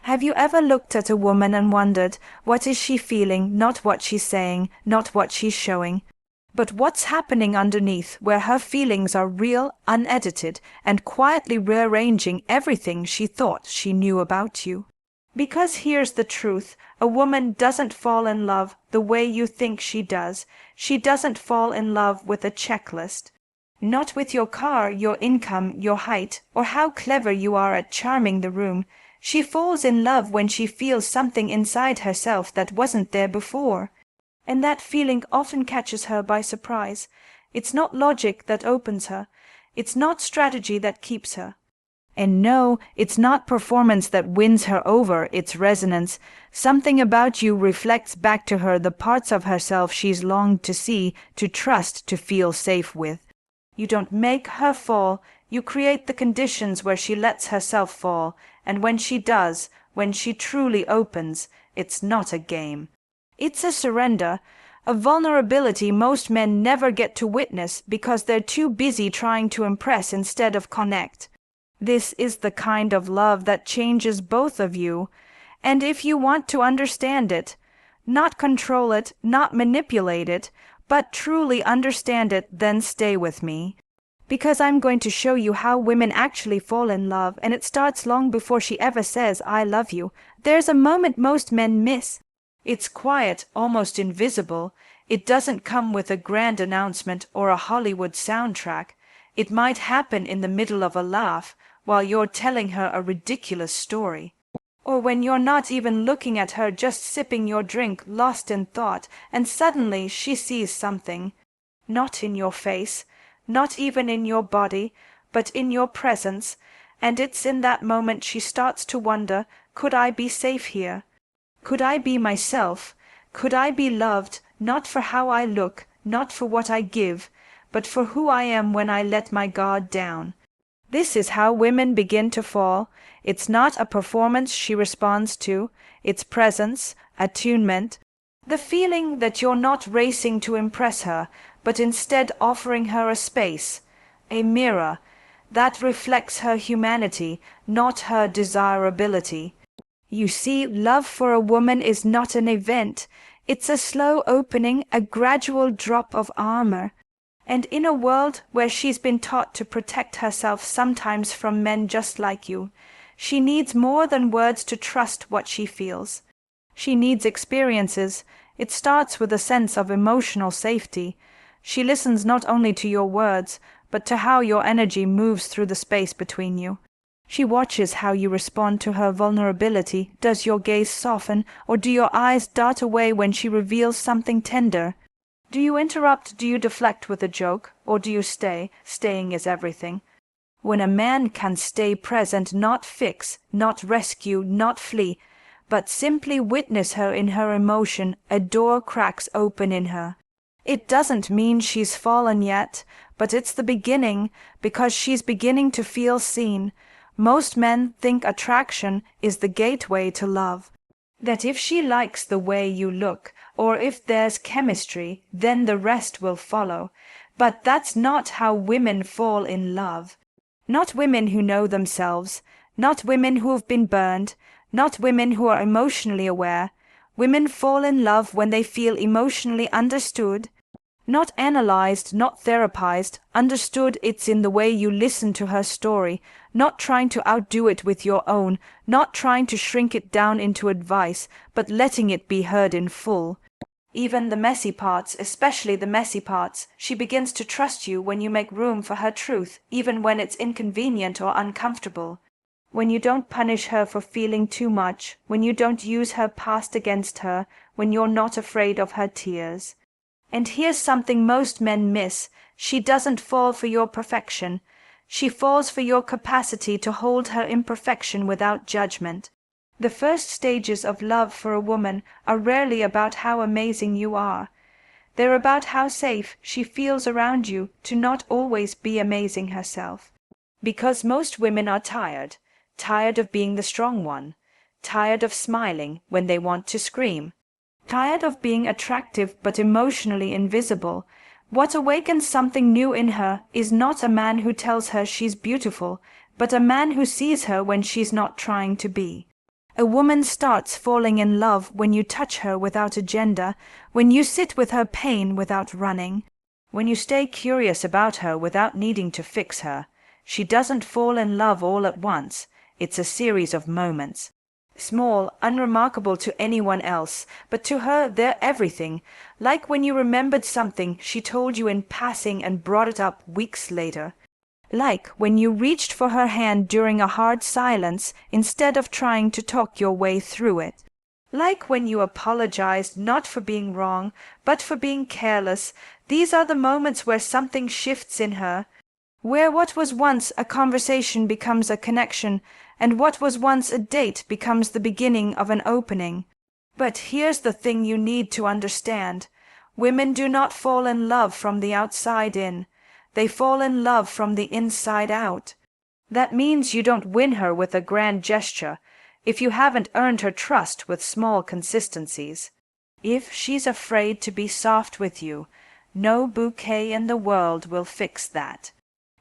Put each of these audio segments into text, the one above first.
Have you ever looked at a woman and wondered, what is she feeling, not what she's saying, not what she's showing, but what's happening underneath, where her feelings are real, unedited, and quietly rearranging everything she thought she knew about you? Because here's the truth, a woman doesn't fall in love the way you think she does. She doesn't fall in love with a checklist. Not with your car, your income, your height, or how clever you are at charming the room. She falls in love when she feels something inside herself that wasn't there before. And that feeling often catches her by surprise. It's not logic that opens her. It's not strategy that keeps her. And no, it's not performance that wins her over, it's resonance. Something about you reflects back to her the parts of herself she's longed to see, to trust, to feel safe with. You don't make her fall, you create the conditions where she lets herself fall, and when she does, when she truly opens, it's not a game. It's a surrender, a vulnerability most men never get to witness because they're too busy trying to impress instead of connect. This is the kind of love that changes both of you, and if you want to understand it, not control it, not manipulate it, but truly understand it, then stay with me. Because I'm going to show you how women actually fall in love, and it starts long before she ever says, "I love you." There's a moment most men miss. It's quiet, almost invisible. It doesn't come with a grand announcement or a Hollywood soundtrack. It might happen in the middle of a laugh, while you're telling her a ridiculous story. Or when you're not even looking at her, just sipping your drink, lost in thought, and suddenly she sees something. Not in your face, not even in your body, but in your presence, and it's in that moment she starts to wonder, could I be safe here? Could I be myself? Could I be loved, not for how I look, not for what I give, but for who I am when I let my guard down? This is how women begin to fall. It's not a performance she responds to, it's presence, attunement, the feeling that you're not racing to impress her, but instead offering her a space, a mirror, that reflects her humanity, not her desirability. You see, love for a woman is not an event. It's a slow opening, a gradual drop of armor. And in a world where she's been taught to protect herself sometimes from men just like you, she needs more than words to trust what she feels. She needs experiences. It starts with a sense of emotional safety. She listens not only to your words, but to how your energy moves through the space between you. She watches how you respond to her vulnerability. Does your gaze soften, or do your eyes dart away when she reveals something tender? Do you interrupt, do you deflect with a joke, or do you stay? Staying is everything. When a man can stay present, not fix, not rescue, not flee, but simply witness her in her emotion, a door cracks open in her. It doesn't mean she's fallen yet, but it's the beginning, because she's beginning to feel seen. Most men think attraction is the gateway to love. That if she likes the way you look, or if there's chemistry, then the rest will follow. But that's not how women fall in love. Not women who know themselves, not women who have been burned, not women who are emotionally aware. Women fall in love when they feel emotionally understood, not analyzed, not therapized, understood. It's in the way you listen to her story, not trying to outdo it with your own, not trying to shrink it down into advice, but letting it be heard in full. Even the messy parts, especially the messy parts, she begins to trust you when you make room for her truth, even when it's inconvenient or uncomfortable. When you don't punish her for feeling too much, when you don't use her past against her, when you're not afraid of her tears. And here's something most men miss. She doesn't fall for your perfection. She falls for your capacity to hold her imperfection without judgment. The first stages of love for a woman are rarely about how amazing you are. They're about how safe she feels around you to not always be amazing herself. Because most women are tired of being the strong one, tired of smiling when they want to scream, tired of being attractive but emotionally invisible. What awakens something new in her is not a man who tells her she's beautiful, but a man who sees her when she's not trying to be. A woman starts falling in love when you touch her without agenda, when you sit with her pain without running, when you stay curious about her without needing to fix her. She doesn't fall in love all at once. It's a series of moments. Small, unremarkable to anyone else, but to her they're everything. Like when you remembered something she told you in passing and brought it up weeks later. Like when you reached for her hand during a hard silence instead of trying to talk your way through it. Like when you apologized not for being wrong, but for being careless. These are the moments where something shifts in her, where what was once a conversation becomes a connection, and what was once a date becomes the beginning of an opening. But here's the thing you need to understand. Women do not fall in love from the outside in. They fall in love from the inside out. That means you don't win her with a grand gesture, if you haven't earned her trust with small consistencies. If she's afraid to be soft with you, no bouquet in the world will fix that.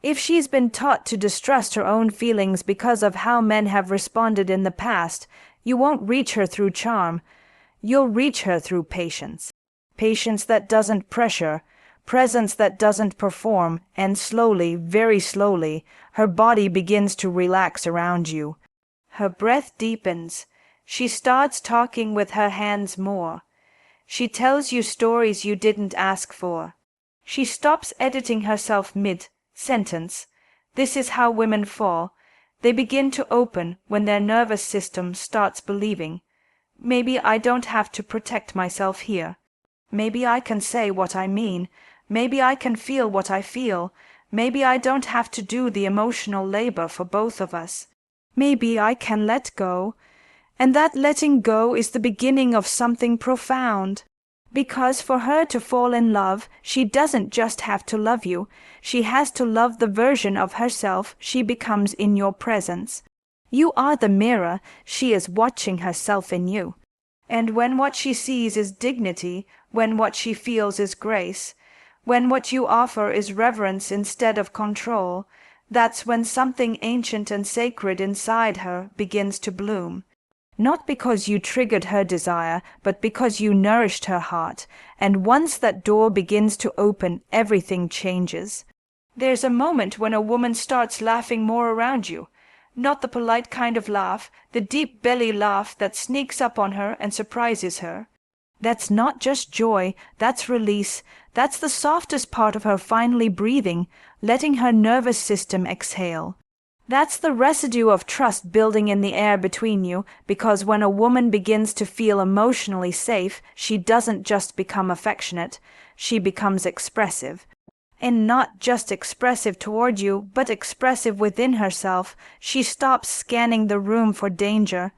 If she's been taught to distrust her own feelings because of how men have responded in the past, you won't reach her through charm. You'll reach her through patience. Patience that doesn't pressure, presence that doesn't perform, and slowly, very slowly, her body begins to relax around you. Her breath deepens. She starts talking with her hands more. She tells you stories you didn't ask for. She stops editing herself mid-sentence. This is how women fall. They begin to open when their nervous system starts believing, maybe I don't have to protect myself here. Maybe I can say what I mean. Maybe I can feel what I feel. Maybe I don't have to do the emotional labor for both of us. Maybe I can let go. And that letting go is the beginning of something profound. Because for her to fall in love, she doesn't just have to love you. She has to love the version of herself she becomes in your presence. You are the mirror. She is watching herself in you. And when what she sees is dignity, when what she feels is grace, when what you offer is reverence instead of control, that's when something ancient and sacred inside her begins to bloom. Not because you triggered her desire, but because you nourished her heart, and once that door begins to open, everything changes. There's a moment when a woman starts laughing more around you. Not the polite kind of laugh, the deep belly laugh that sneaks up on her and surprises her. That's not just joy, that's release. That's the softest part of her finally breathing, letting her nervous system exhale. That's the residue of trust building in the air between you, because when a woman begins to feel emotionally safe, she doesn't just become affectionate, she becomes expressive. And not just expressive toward you, but expressive within herself. She stops scanning the room for danger.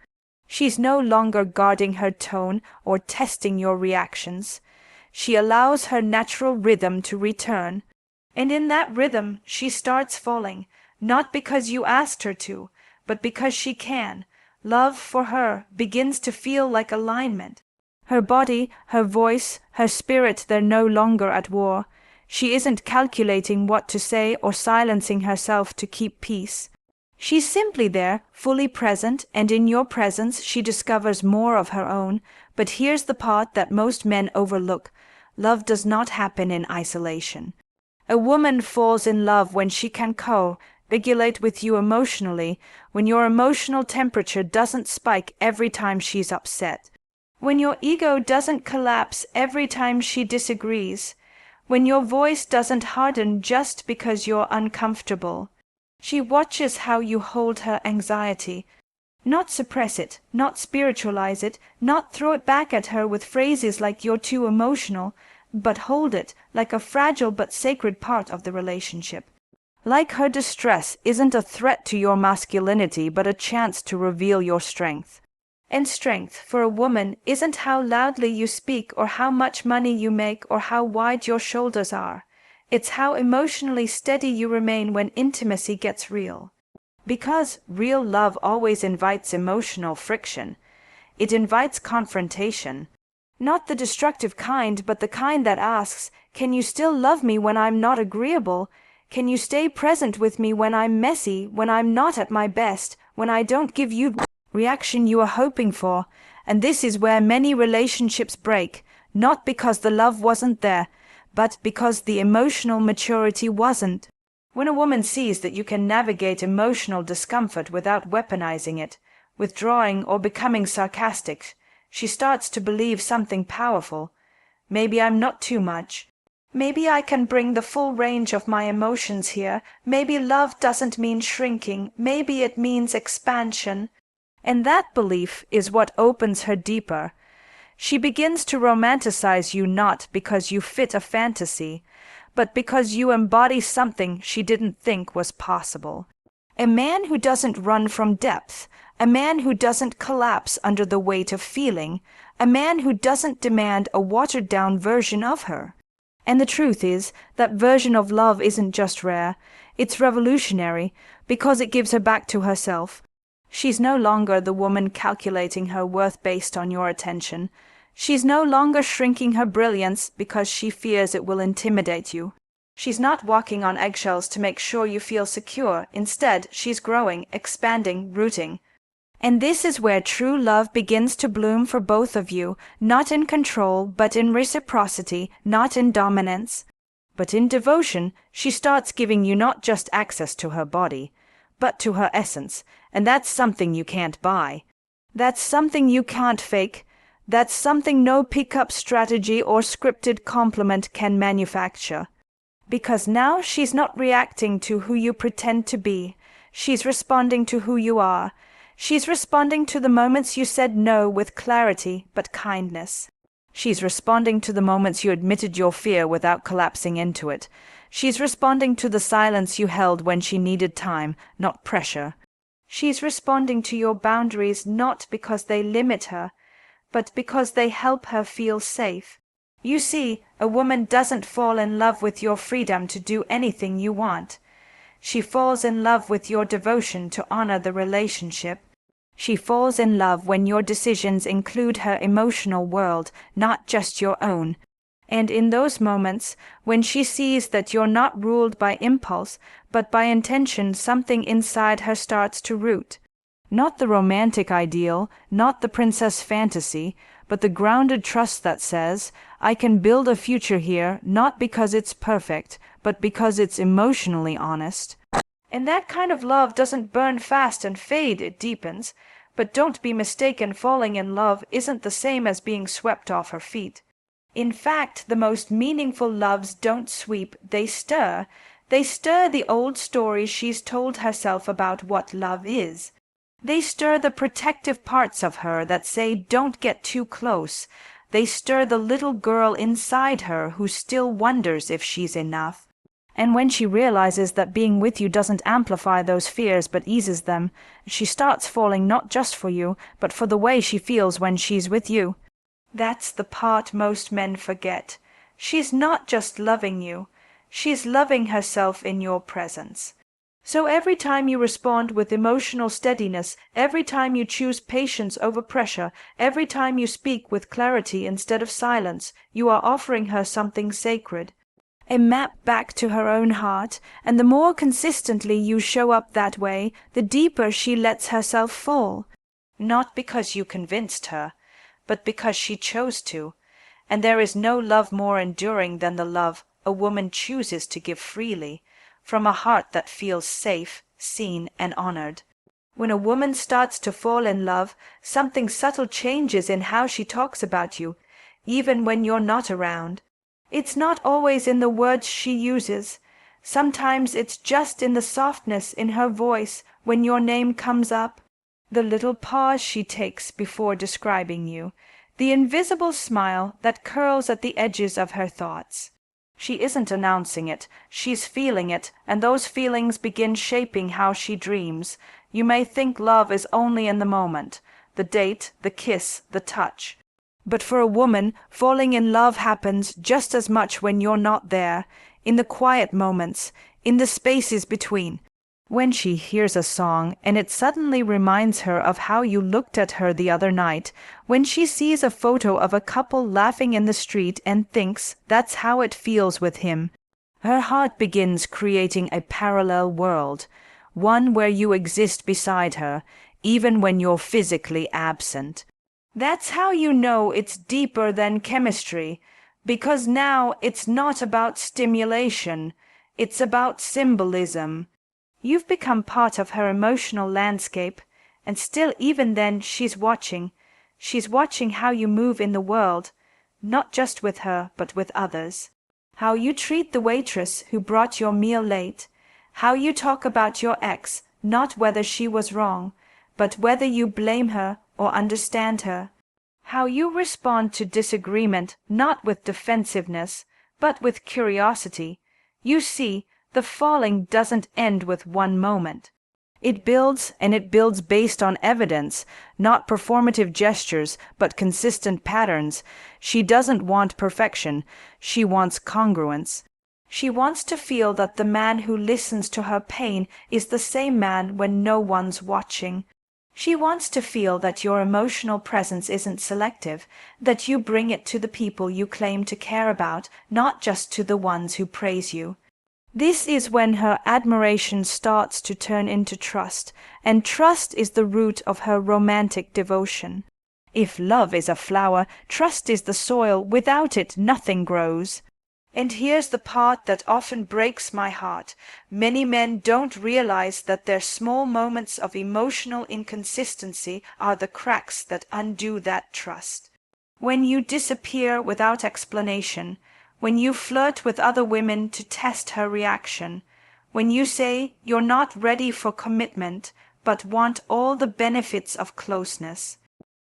She's no longer guarding her tone or testing your reactions. She allows her natural rhythm to return. And in that rhythm she starts falling, not because you asked her to, but because she can. Love for her begins to feel like alignment. Her body, her voice, her spirit, they're no longer at war. She isn't calculating what to say or silencing herself to keep peace. She's simply there, fully present, and in your presence she discovers more of her own. But here's the part that most men overlook. Love does not happen in isolation. A woman falls in love when she can co-regulate with you emotionally, when your emotional temperature doesn't spike every time she's upset, when your ego doesn't collapse every time she disagrees, when your voice doesn't harden just because you're uncomfortable. She watches how you hold her anxiety. Not suppress it, not spiritualize it, not throw it back at her with phrases like you're too emotional, but hold it like a fragile but sacred part of the relationship. Like her distress isn't a threat to your masculinity, but a chance to reveal your strength. And strength for a woman isn't how loudly you speak or how much money you make or how wide your shoulders are. It's how emotionally steady you remain when intimacy gets real. Because real love always invites emotional friction. It invites confrontation. Not the destructive kind, but the kind that asks, can you still love me when I'm not agreeable? Can you stay present with me when I'm messy, when I'm not at my best, when I don't give you reaction you are hoping for, and this is where many relationships break, not because the love wasn't there, but because the emotional maturity wasn't. When a woman sees that you can navigate emotional discomfort without weaponizing it, withdrawing or becoming sarcastic, she starts to believe something powerful. Maybe I'm not too much. Maybe I can bring the full range of my emotions here. Maybe love doesn't mean shrinking. Maybe it means expansion. And that belief is what opens her deeper. She begins to romanticize you not because you fit a fantasy, but because you embody something she didn't think was possible. A man who doesn't run from depth, a man who doesn't collapse under the weight of feeling, a man who doesn't demand a watered-down version of her. And the truth is, that version of love isn't just rare, it's revolutionary, because it gives her back to herself. She's no longer the woman calculating her worth based on your attention. She's no longer shrinking her brilliance because she fears it will intimidate you. She's not walking on eggshells to make sure you feel secure. Instead, she's growing, expanding, rooting. And this is where true love begins to bloom for both of you, not in control, but in reciprocity, not in dominance. But in devotion, she starts giving you not just access to her body, but to her essence, and that's something you can't buy. That's something you can't fake. That's something no pick-up strategy or scripted compliment can manufacture. Because now she's not reacting to who you pretend to be. She's responding to who you are. She's responding to the moments you said no with clarity but kindness. She's responding to the moments you admitted your fear without collapsing into it. She's responding to the silence you held when she needed time, not pressure. She's responding to your boundaries not because they limit her, but because they help her feel safe. You see, a woman doesn't fall in love with your freedom to do anything you want. She falls in love with your devotion to honor the relationship. She falls in love when your decisions include her emotional world, not just your own. And in those moments, when she sees that you're not ruled by impulse, but by intention, something inside her starts to root. Not the romantic ideal, not the princess fantasy, but the grounded trust that says, I can build a future here, not because it's perfect, but because it's emotionally honest. And that kind of love doesn't burn fast and fade, it deepens. But don't be mistaken, falling in love isn't the same as being swept off her feet. In fact, the most meaningful loves don't sweep, they stir. They stir the old stories she's told herself about what love is. They stir the protective parts of her that say, don't get too close. They stir the little girl inside her who still wonders if she's enough. And when she realizes that being with you doesn't amplify those fears but eases them, she starts falling not just for you, but for the way she feels when she's with you. That's the part most men forget. She's not just loving you. She's loving herself in your presence. So every time you respond with emotional steadiness, every time you choose patience over pressure, every time you speak with clarity instead of silence, you are offering her something sacred. A map back to her own heart, and the more consistently you show up that way, the deeper she lets herself fall. Not because you convinced her, but because she chose to. And there is no love more enduring than the love a woman chooses to give freely, from a heart that feels safe, seen, and honored. When a woman starts to fall in love, something subtle changes in how she talks about you, even when you're not around. It's not always in the words she uses. Sometimes it's just in the softness in her voice when your name comes up, the little pause she takes before describing you, the invisible smile that curls at the edges of her thoughts. She isn't announcing it, she's feeling it, and those feelings begin shaping how she dreams. You may think love is only in the moment, the date, the kiss, the touch. But for a woman, falling in love happens just as much when you're not there, in the quiet moments, in the spaces between. When she hears a song and it suddenly reminds her of how you looked at her the other night, when she sees a photo of a couple laughing in the street and thinks that's how it feels with him, her heart begins creating a parallel world, one where you exist beside her, even when you're physically absent. That's how you know it's deeper than chemistry, because now it's not about stimulation, it's about symbolism. You've become part of her emotional landscape, and still even then she's watching. She's watching how you move in the world, not just with her, but with others. How you treat the waitress who brought your meal late, how you talk about your ex, not whether she was wrong, but whether you blame her or understand her. How you respond to disagreement, not with defensiveness, but with curiosity. You see, the falling doesn't end with one moment. It builds, and it builds based on evidence, not performative gestures, but consistent patterns. She doesn't want perfection. She wants congruence. She wants to feel that the man who listens to her pain is the same man when no one's watching. She wants to feel that your emotional presence isn't selective, that you bring it to the people you claim to care about, not just to the ones who praise you. This is when her admiration starts to turn into trust, and trust is the root of her romantic devotion. If love is a flower, trust is the soil. Without it, nothing grows. And here's the part that often breaks my heart. Many men don't realize that their small moments of emotional inconsistency are the cracks that undo that trust. When you disappear without explanation, when you flirt with other women to test her reaction, when you say you're not ready for commitment but want all the benefits of closeness.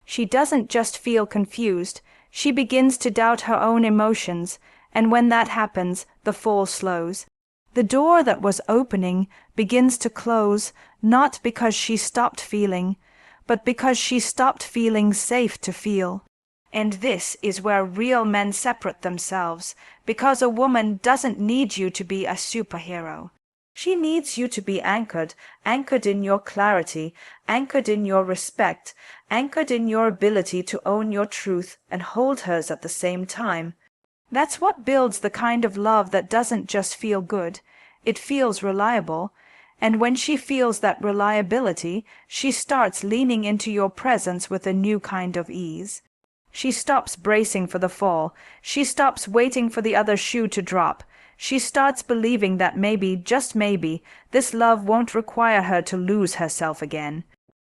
She doesn't just feel confused, she begins to doubt her own emotions, and when that happens, the fall slows. The door that was opening begins to close, not because she stopped feeling, but because she stopped feeling safe to feel. And this is where real men separate themselves, because a woman doesn't need you to be a superhero. She needs you to be anchored, anchored in your clarity, anchored in your respect, anchored in your ability to own your truth and hold hers at the same time. That's what builds the kind of love that doesn't just feel good, it feels reliable. And when she feels that reliability, she starts leaning into your presence with a new kind of ease. She stops bracing for the fall. She stops waiting for the other shoe to drop. She starts believing that maybe, just maybe, this love won't require her to lose herself again.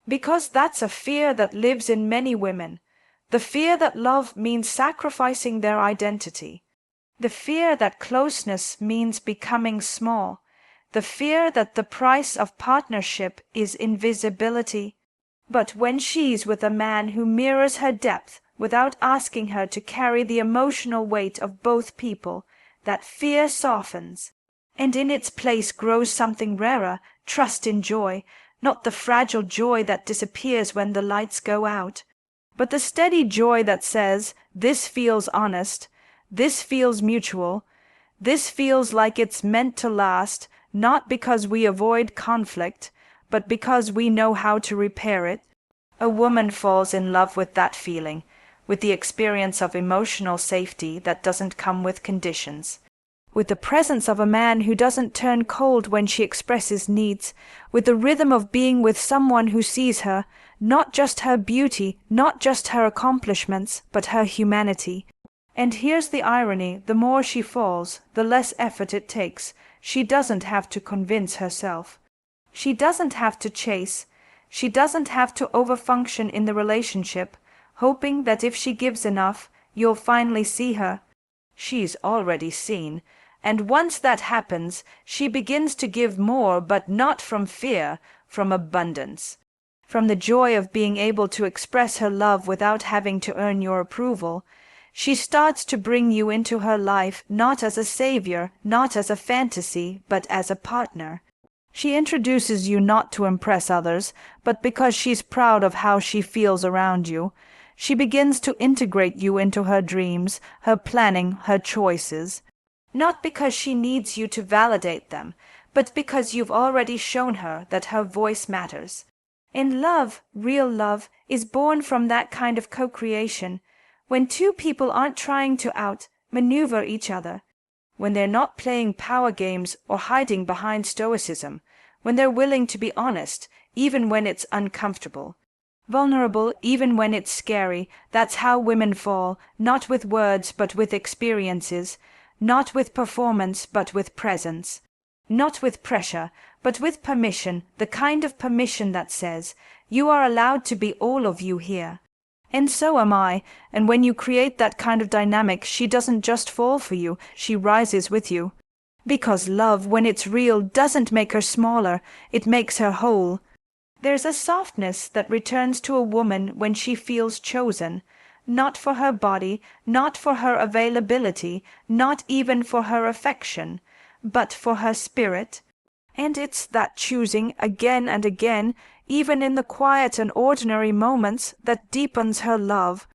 Because that's a fear that lives in many women. The fear that love means sacrificing their identity. The fear that closeness means becoming small. The fear that the price of partnership is invisibility. But when she's with a man who mirrors her depth, without asking her to carry the emotional weight of both people, that fear softens, and in its place grows something rarer, trust in joy, not the fragile joy that disappears when the lights go out, but the steady joy that says, this feels honest, this feels mutual, this feels like it's meant to last, not because we avoid conflict, but because we know how to repair it. A woman falls in love with that feeling, with the experience of emotional safety that doesn't come with conditions, with the presence of a man who doesn't turn cold when she expresses needs, with the rhythm of being with someone who sees her, not just her beauty, not just her accomplishments, but her humanity. And here's the irony, the more she falls, the less effort it takes. She doesn't have to convince herself. She doesn't have to chase. She doesn't have to overfunction in the relationship, hoping that if she gives enough, you'll finally see her. She's already seen, and once that happens, she begins to give more, but not from fear, from abundance. From the joy of being able to express her love without having to earn your approval. She starts to bring you into her life not as a savior, not as a fantasy, but as a partner. She introduces you not to impress others, but because she's proud of how she feels around you. She begins to integrate you into her dreams, her planning, her choices. Not because she needs you to validate them, but because you've already shown her that her voice matters. And love, real love, is born from that kind of co-creation, when two people aren't trying to outmaneuver each other, when they're not playing power games or hiding behind stoicism, when they're willing to be honest, even when it's uncomfortable. Vulnerable, even when it's scary. That's how women fall, not with words, but with experiences. Not with performance, but with presence. Not with pressure, but with permission, the kind of permission that says, you are allowed to be all of you here. And so am I, and when you create that kind of dynamic, she doesn't just fall for you, she rises with you. Because love, when it's real, doesn't make her smaller, it makes her whole. There's a softness that returns to a woman when she feels chosen, not for her body, not for her availability, not even for her affection, but for her spirit. And it's that choosing again and again, even in the quiet and ordinary moments, that deepens her love.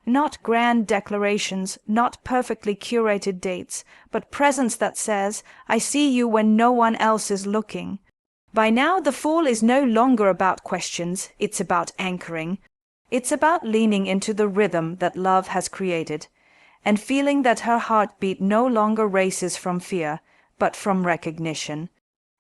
Not grand declarations, not perfectly curated dates, but presence that says, I see you when no one else is looking. By now the fall is no longer about questions, it's about anchoring. It's about leaning into the rhythm that love has created, and feeling that her heartbeat no longer races from fear, but from recognition.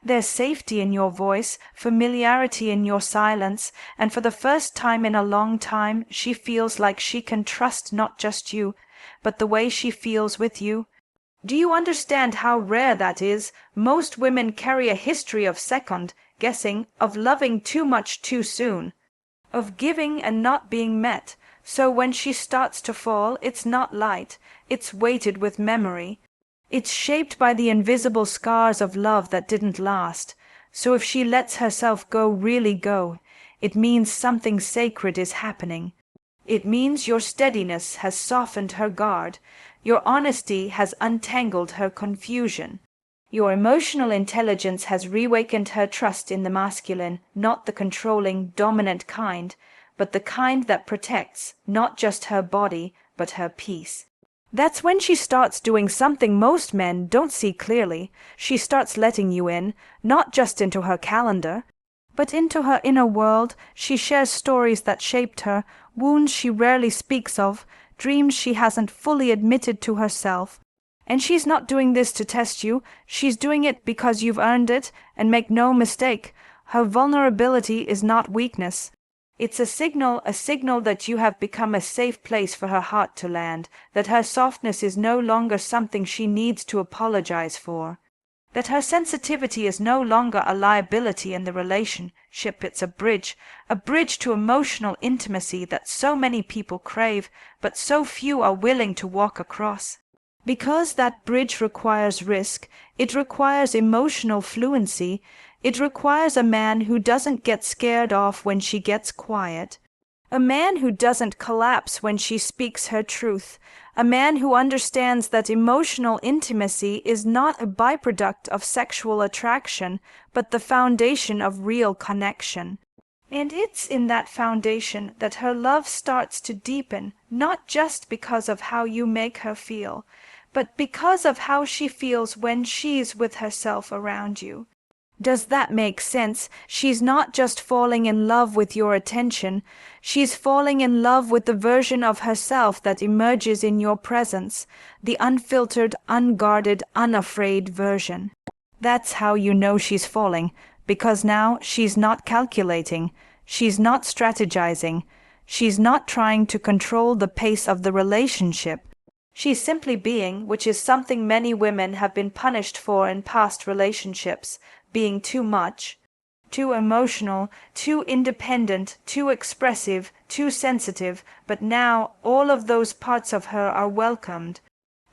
There's safety in your voice, familiarity in your silence, and for the first time in a long time she feels like she can trust not just you, but the way she feels with you. Do you understand how rare that is? Most women carry a history of second guessing, of loving too much too soon, of giving and not being met. So when she starts to fall, it's not light, it's weighted with memory. It's shaped by the invisible scars of love that didn't last. So if she lets herself go, really go, it means something sacred is happening. It means your steadiness has softened her guard. Your honesty has untangled her confusion. Your emotional intelligence has reawakened her trust in the masculine, not the controlling, dominant kind, but the kind that protects, not just her body, but her peace. That's when she starts doing something most men don't see clearly. She starts letting you in, not just into her calendar, but into her inner world. She shares stories that shaped her, wounds she rarely speaks of, dreams she hasn't fully admitted to herself. And she's not doing this to test you, she's doing it because you've earned it, and make no mistake, her vulnerability is not weakness. It's a signal that you have become a safe place for her heart to land, that her softness is no longer something she needs to apologize for, that her sensitivity is no longer a liability in the relationship. It's a bridge to emotional intimacy that so many people crave, but so few are willing to walk across. Because that bridge requires risk, it requires emotional fluency, it requires a man who doesn't get scared off when she gets quiet, a man who doesn't collapse when she speaks her truth, a man who understands that emotional intimacy is not a byproduct of sexual attraction, but the foundation of real connection. And it's in that foundation that her love starts to deepen, not just because of how you make her feel, but because of how she feels when she's with herself around you. Does that make sense? She's not just falling in love with your attention, she's falling in love with the version of herself that emerges in your presence, the unfiltered, unguarded, unafraid version. That's how you know she's falling, because now she's not calculating, she's not strategizing, she's not trying to control the pace of the relationship. She's simply being, which is something many women have been punished for in past relationships, being too much, too emotional, too independent, too expressive, too sensitive, but now all of those parts of her are welcomed.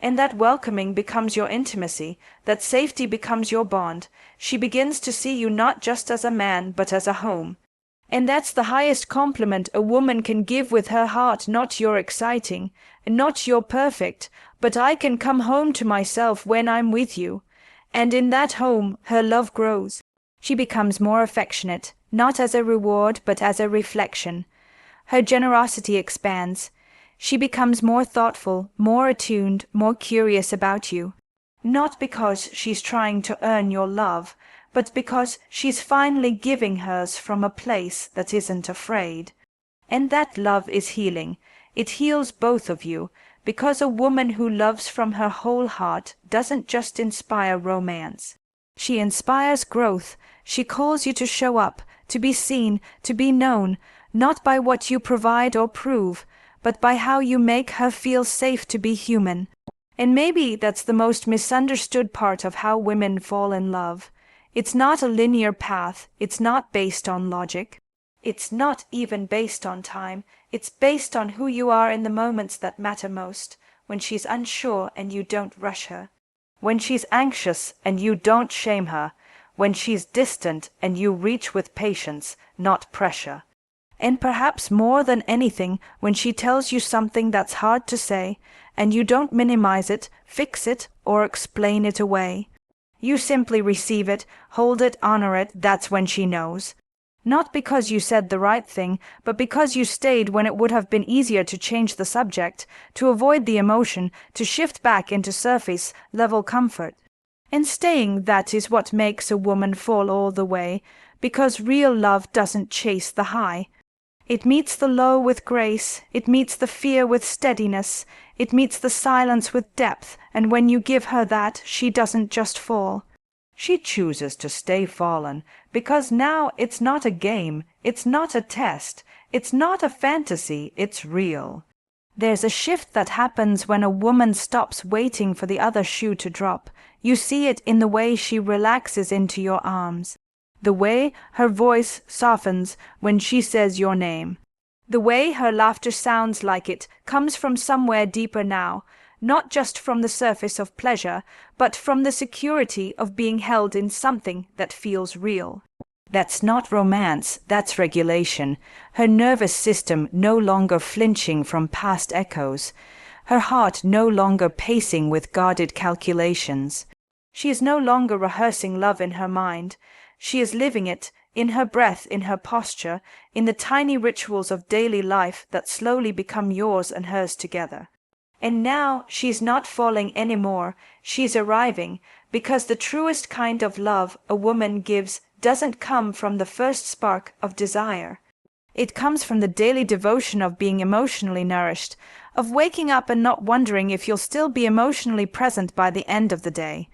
And that welcoming becomes your intimacy, that safety becomes your bond. She begins to see you not just as a man, but as a home. And that's the highest compliment a woman can give with her heart, not you're exciting, not you're perfect, but I can come home to myself when I'm with you. And in that home her love grows. She becomes more affectionate, not as a reward, but as a reflection. Her generosity expands. She becomes more thoughtful, more attuned, more curious about you. Not because she's trying to earn your love, but because she's finally giving hers from a place that isn't afraid. And that love is healing. It heals both of you, because a woman who loves from her whole heart doesn't just inspire romance. She inspires growth. She calls you to show up, to be seen, to be known, not by what you provide or prove, but by how you make her feel safe to be human. And maybe that's the most misunderstood part of how women fall in love. It's not a linear path. It's not based on logic. It's not even based on time. It's based on who you are in the moments that matter most, when she's unsure and you don't rush her, when she's anxious and you don't shame her, when she's distant and you reach with patience, not pressure. And perhaps more than anything, when she tells you something that's hard to say, and you don't minimize it, fix it, or explain it away. You simply receive it, hold it, honor it. That's when she knows. Not because you said the right thing, but because you stayed when it would have been easier to change the subject, to avoid the emotion, to shift back into surface-level comfort. And staying, that is what makes a woman fall all the way, because real love doesn't chase the high. It meets the low with grace, it meets the fear with steadiness, it meets the silence with depth, and when you give her that, she doesn't just fall. She chooses to stay fallen, because now it's not a game, it's not a test, it's not a fantasy, it's real. There's a shift that happens when a woman stops waiting for the other shoe to drop. You see it in the way she relaxes into your arms, the way her voice softens when she says your name, the way her laughter sounds like it comes from somewhere deeper now, not just from the surface of pleasure, but from the security of being held in something that feels real. That's not romance, that's regulation, her nervous system no longer flinching from past echoes, her heart no longer pacing with guarded calculations. She is no longer rehearsing love in her mind. She is living it, in her breath, in her posture, in the tiny rituals of daily life that slowly become yours and hers together. And now she's not falling anymore, she's arriving, because the truest kind of love a woman gives doesn't come from the first spark of desire. It comes from the daily devotion of being emotionally nourished, of waking up and not wondering if you'll still be emotionally present by the end of the day.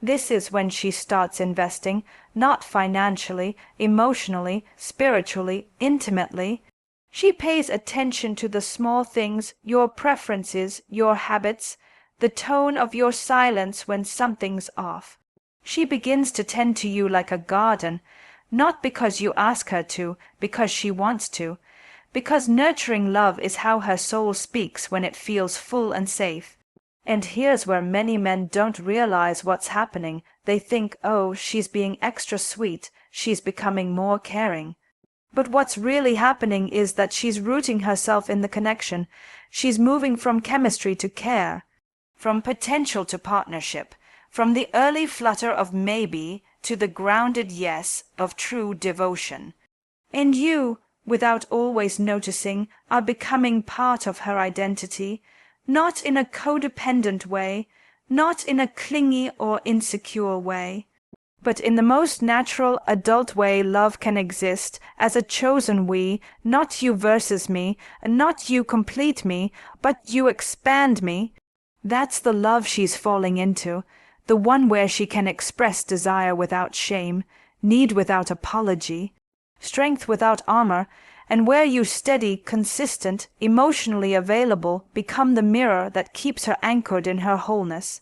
This is when she starts investing, not financially, emotionally, spiritually, intimately. She pays attention to the small things, your preferences, your habits, the tone of your silence when something's off. She begins to tend to you like a garden, not because you ask her to, because she wants to, because nurturing love is how her soul speaks when it feels full and safe. And here's where many men don't realize what's happening. They think, oh, she's being extra sweet, she's becoming more caring. But what's really happening is that she's rooting herself in the connection. She's moving from chemistry to care, from potential to partnership, from the early flutter of maybe to the grounded yes of true devotion. And you, without always noticing, are becoming part of her identity, not in a codependent way, not in a clingy or insecure way, but in the most natural adult way love can exist, as a chosen we, not you versus me, not you complete me, but you expand me. That's the love she's falling into, the one where she can express desire without shame, need without apology, strength without armor, and where you steady, consistent, emotionally available become the mirror that keeps her anchored in her wholeness.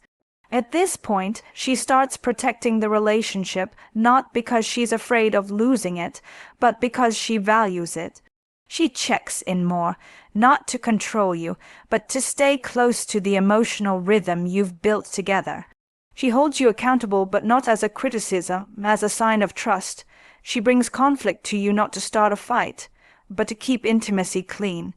At this point, she starts protecting the relationship, not because she's afraid of losing it, but because she values it. She checks in more, not to control you, but to stay close to the emotional rhythm you've built together. She holds you accountable, but not as a criticism, as a sign of trust. She brings conflict to you not to start a fight, but to keep intimacy clean,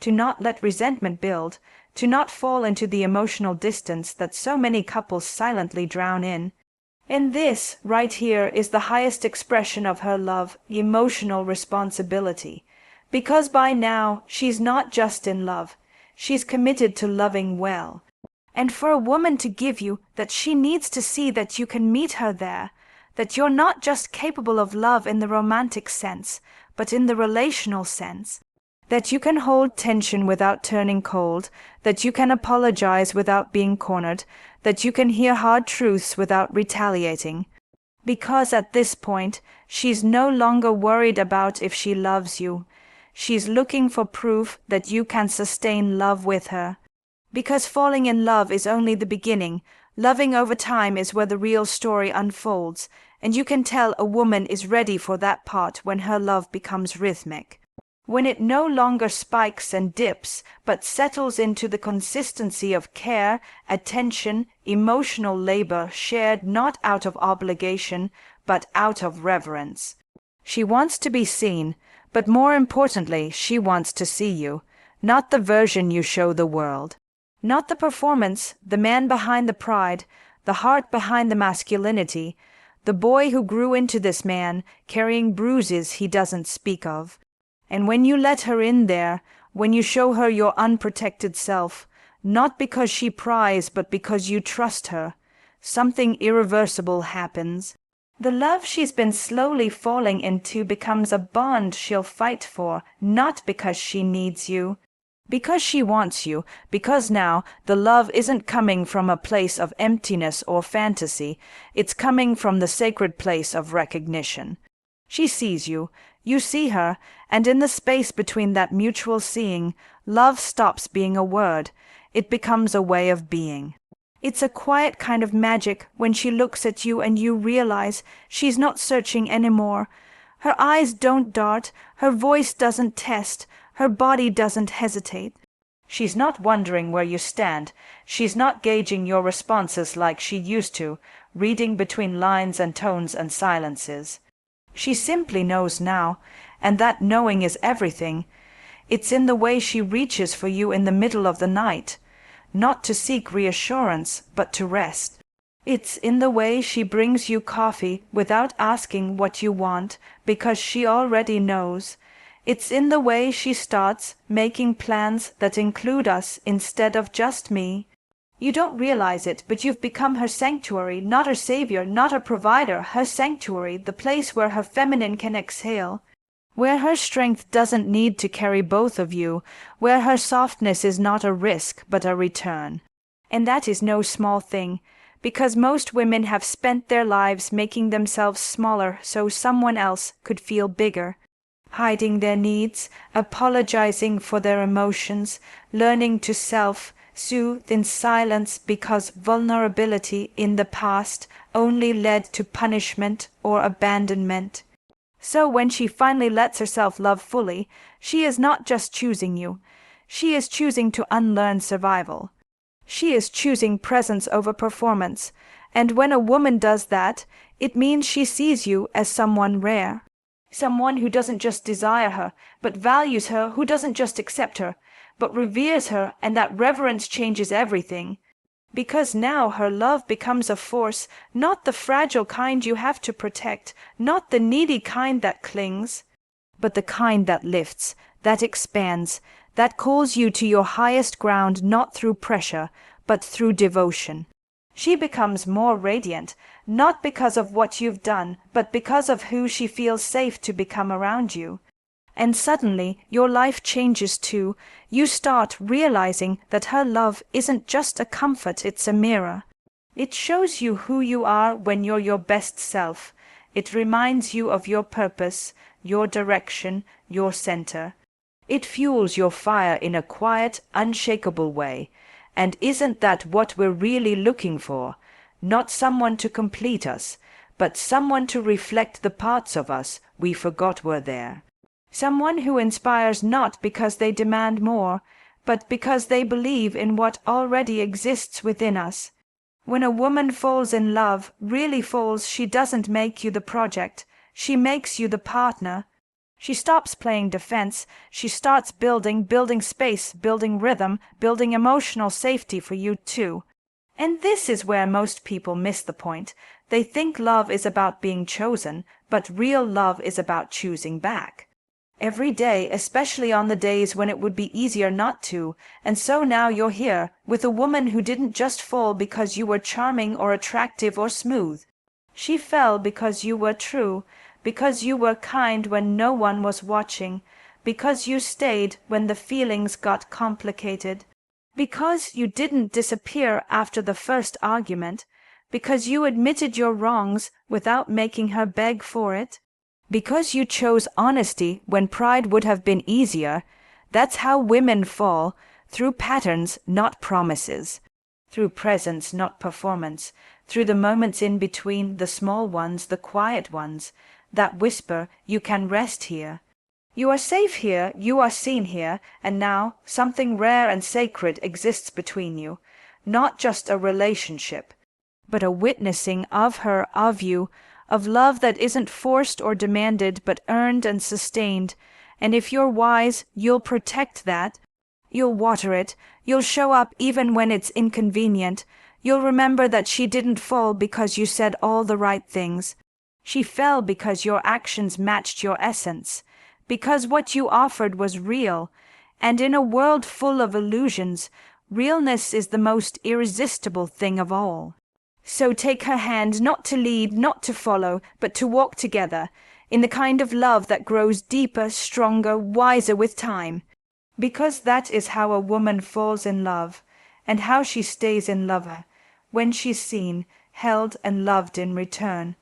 to not let resentment build, to not fall into the emotional distance that so many couples silently drown in. And this, right here, is the highest expression of her love, emotional responsibility. Because by now, she's not just in love, she's committed to loving well. And for a woman to give you that, she needs to see that you can meet her there, that you're not just capable of love in the romantic sense, but in the relational sense, that you can hold tension without turning cold, that you can apologize without being cornered, that you can hear hard truths without retaliating. Because at this point, she's no longer worried about if she loves you. She's looking for proof that you can sustain love with her. Because falling in love is only the beginning. Loving over time is where the real story unfolds, and you can tell a woman is ready for that part when her love becomes rhythmic. When it no longer spikes and dips, but settles into the consistency of care, attention, emotional labor shared not out of obligation, but out of reverence. She wants to be seen, but more importantly, she wants to see you, not the version you show the world. Not the performance, the man behind the pride, the heart behind the masculinity, the boy who grew into this man, carrying bruises he doesn't speak of. And when you let her in there, when you show her your unprotected self, not because she pries but because you trust her, something irreversible happens. The love she's been slowly falling into becomes a bond she'll fight for, not because she needs you. Because she wants you, because now the love isn't coming from a place of emptiness or fantasy, it's coming from the sacred place of recognition. She sees you, you see her, and in the space between that mutual seeing, love stops being a word, it becomes a way of being. It's a quiet kind of magic when she looks at you and you realize she's not searching anymore. Her eyes don't dart, her voice doesn't test, her body doesn't hesitate. She's not wondering where you stand. She's not gauging your responses like she used to, reading between lines and tones and silences. She simply knows now, and that knowing is everything. It's in the way she reaches for you in the middle of the night, not to seek reassurance, but to rest. It's in the way she brings you coffee without asking what you want, because she already knows. It's in the way she starts making plans that include us instead of just me. You don't realize it, but you've become her sanctuary, not her savior, not her provider, her sanctuary, the place where her feminine can exhale, where her strength doesn't need to carry both of you, where her softness is not a risk but a return. And that is no small thing, because most women have spent their lives making themselves smaller so someone else could feel bigger, hiding their needs, apologizing for their emotions, learning to self-soothe in silence because vulnerability in the past only led to punishment or abandonment. So when she finally lets herself love fully, she is not just choosing you. She is choosing to unlearn survival. She is choosing presence over performance, and when a woman does that, it means she sees you as someone rare. Someone who doesn't just desire her, but values her, who doesn't just accept her, but reveres her, and that reverence changes everything. Because now her love becomes a force, not the fragile kind you have to protect, not the needy kind that clings, but the kind that lifts, that expands, that calls you to your highest ground not through pressure, but through devotion. She becomes more radiant, not because of what you've done, but because of who she feels safe to become around you. And suddenly your life changes too. You start realizing that her love isn't just a comfort, it's a mirror. It shows you who you are when you're your best self. It reminds you of your purpose, your direction, your center. It fuels your fire in a quiet, unshakable way. And isn't that what we're really looking for? Not someone to complete us, but someone to reflect the parts of us we forgot were there. Someone who inspires not because they demand more, but because they believe in what already exists within us. When a woman falls in love, really falls, she doesn't make you the project, she makes you the partner. She stops playing defense, she starts building space, building rhythm, building emotional safety for you too. And this is where most people miss the point. They think love is about being chosen, but real love is about choosing back. Every day, especially on the days when it would be easier not to, and so now you're here, with a woman who didn't just fall because you were charming or attractive or smooth. She fell because you were true, because you were kind when no one was watching, because you stayed when the feelings got complicated, because you didn't disappear after the first argument, Because you admitted your wrongs without making her beg for it? Because you chose honesty when pride would have been easier? That's how women fall, through patterns, not promises. Through presence, not performance. Through the moments in between, the small ones, the quiet ones. That whisper, you can rest here. You are safe here, you are seen here, and now something rare and sacred exists between you. Not just a relationship, but a witnessing of her, of you, of love that isn't forced or demanded, but earned and sustained. And if you're wise, you'll protect that. You'll water it. You'll show up even when it's inconvenient. You'll remember that she didn't fall because you said all the right things. She fell because your actions matched your essence, because what you offered was real. And in a world full of illusions, realness is the most irresistible thing of all. So take her hand, not to lead, not to follow, but to walk together, in the kind of love that grows deeper, stronger, wiser with time. Because that is how a woman falls in love, and how she stays in lover, when she's seen, held and loved in return.